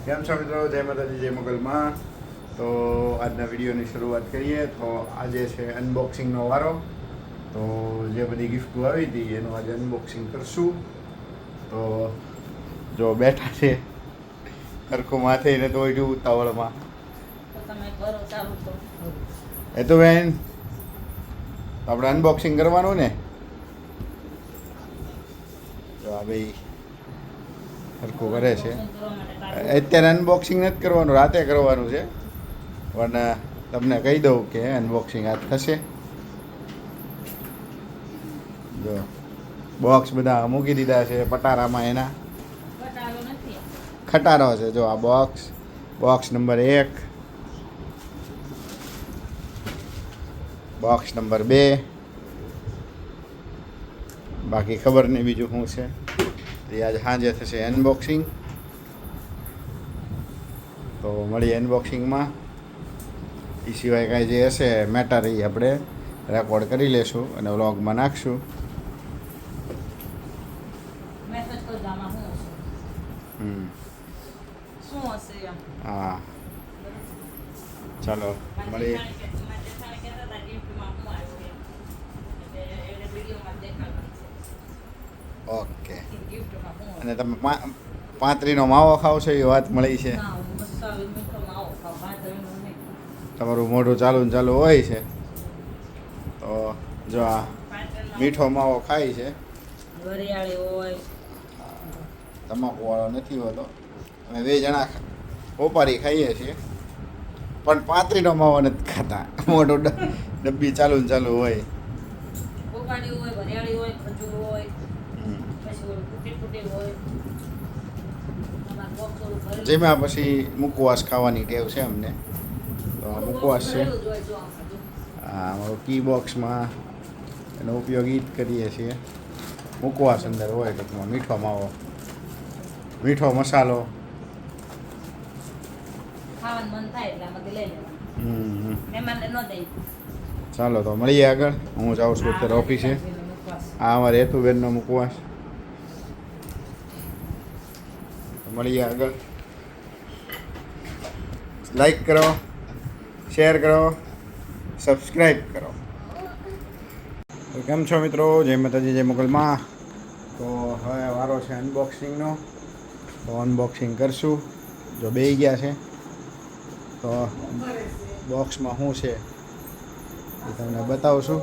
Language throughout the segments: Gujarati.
કેમ છો મિત્રો? જય માતાજી, જય મોગલમાં. તો આજના વિડીયોની શરૂઆત કરીએ. તો આજે છે અનબોક્સિંગનો વારો. તો જે બધી ગિફ્ટો આવી હતી એનું આજે અનબોક્સિંગ કરશું. તો જો બેઠા છે સરખું માથે ને તો ઉતાવળમાં એ તો બેન આપણે અનબોક્સિંગ કરવાનું ને. તો આ ભાઈ સરખું કરે છે. અત્યારે અનબોક્સિંગ નથી કરવાનું, રાતે કરવાનું છે. પણ તમને કહી દઉં કે અનબોક્સિંગ આજ થશે. જો બોક્સ બધા મૂકી દીધા છે પટારામાં. એના ખટારો છે. જો આ બોક્સ નંબર 1, બોક્સ નંબર 2, બાકી ખબર નહીં બીજું શું છે. તો આજ સાંજે થશે અનબોક્સિંગ. તો મળીએ અનબોક્સિંગમાં. એ સિવાય કાંઈ જે હશે મેટર એ આપણે રેકોર્ડ કરી લેશું અને વ્લોગમાં નાખશું. હા, ચાલો મળીએ. ઓકે. અને તમે પાંત્રીનો માવો ખાવ છો એ વાત મળી છે. તમારું મોઢું ચાલુ ને ચાલુ હોય છે. તો જો આ મીઠો માવો ખાય છે. તમાકુ વાળો નથી હોતો. અમે 2 જણા ઓપારી ખાઈએ છીએ, પણ 35નો માવો નથી ખાતા. મોટું ડબ્બી ચાલુ ને ચાલુ હોય. જેમાં પછી મુકવાસ ખાવાની ટેવ છે અમને. તો આ મુકવાસ છે. હા, અમારું કી બોક્સમાં એનો ઉપયોગ ઈ જ કરીએ છીએ. મુકવાસ અંદર હોય ટૂંકમાં મીઠો માવો, મીઠો મસાલો. ચાલો તો મળીએ આગળ. હું જાઉં છું અત્યારે ઓફિસે. આ અમારે હેતુબેનનો મુકવાસ. મળીએ આગળ. લાઈક કરો, શેર કરો, સબસ્ક્રાઈબ કરો. તો કેમ છો મિત્રો? જય માતાજી, જય મોગલમાં. તો હવે વારો છે અનબોક્સિંગનો. તો અનબોક્સિંગ કરશું. જો બેસી ગયા છે તો બોક્સમાં શું છે એ તમને બતાવશું.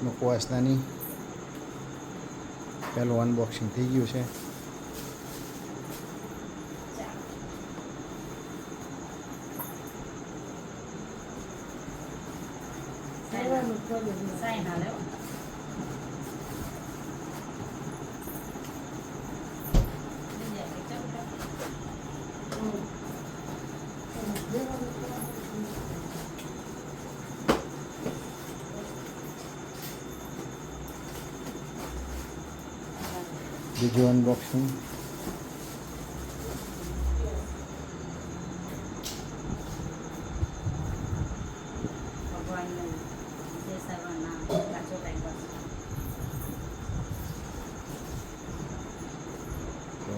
મુકવાસનાની પહેલું અનબોક્સિંગ થઈ ગયું છે. બીજું અનબોક્સિંગ. તો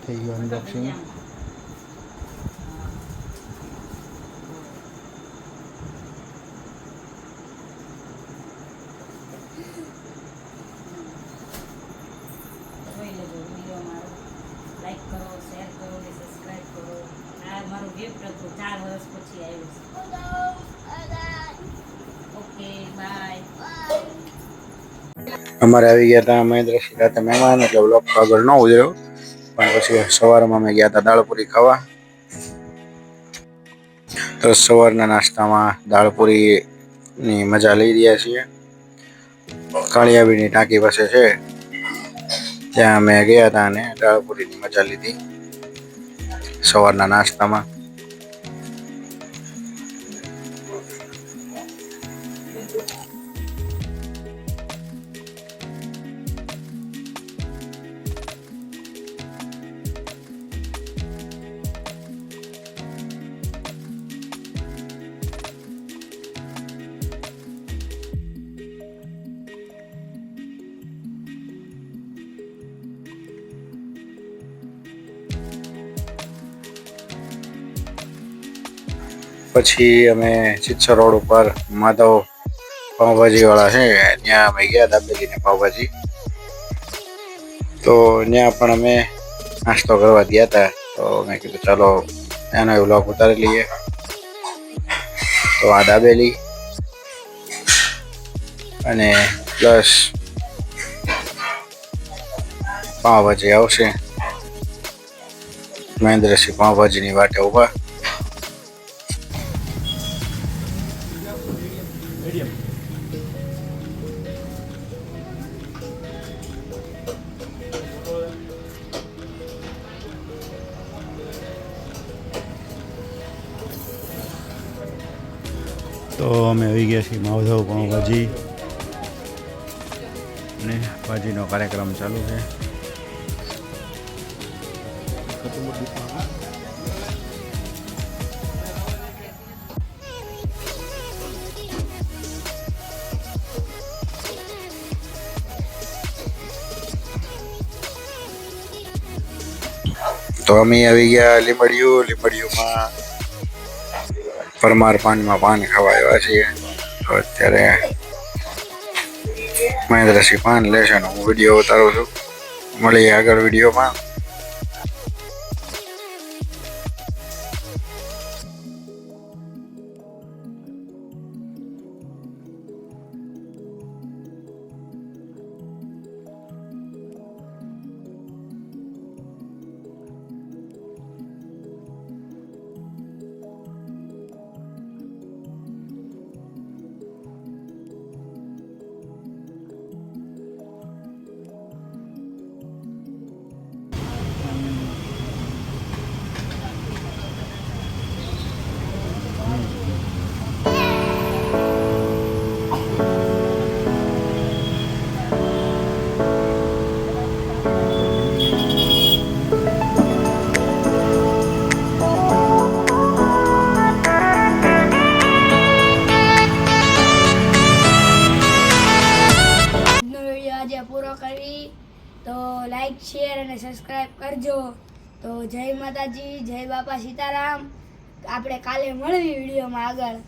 થઈ ગયું અનબોક્સિંગ. લાઈક કરો, શેર કરો ને સબસ્ક્રાઇબ કરો. આ મારું ગિફ્ટ હતું, 4 વર્ષ પછી આવ્યું છે. Okay, bye. અમારે આવી ગયા હતા મહેન્દ્ર રાતે મહેમાન, એટલે બ્લોગ આગળ ન ઉજર્યો. પણ પછી સવારમાં અમે ગયા હતા દાળપુરી ખાવા. તો સવારના નાસ્તામાં દાળપુરીની મજા લઈ રહ્યા છીએ. કાળિયાબીની ટાંકી પાસે છે, ત્યાં અમે ગયા હતા અને દાળપુરીની મજા લીધી સવારના નાસ્તામાં. પછી અમે ચિત્સર રોડ ઉપર માધવ પાઉંભાજીવાળા છે ત્યાં અમે ગયા દાબેલીને પાઉંભાજી. તો ત્યાં પણ અમે નાસ્તો કરવા ગયા હતા. તો મેં કીધું ચાલો એનો વ્લોગ ઉતારી લઈએ. તો આ દાબેલી અને પ્લસ પાઉંભાજી આવશે. મહેન્દ્રસિંહ પાઉંભાજીની વાટે ઊભા. તો અમે આવી ગયા છીએ માધવ પાઉંભાજી અને ભાજીનો કાર્યક્રમ ચાલુ છે. તો અમે આવી ગયા લીંબડીયુંમાં પરમાર પાનમાં પાન ખાવા આવ્યા છીએ. તો અત્યારે મહેન્દ્રસિંહ પાન લેશે ને હું વિડીયો ઉતારું છું. મળીએ આગળ વિડીયોમાં. પૂરો કરી તો લાઈક શેર અને સબસ્ક્રાઇબ કરજો. તો જય માતાજી, જય બાપા સીતારામ. આપણે કાલે મળવી વિડીયોમાં આગળ.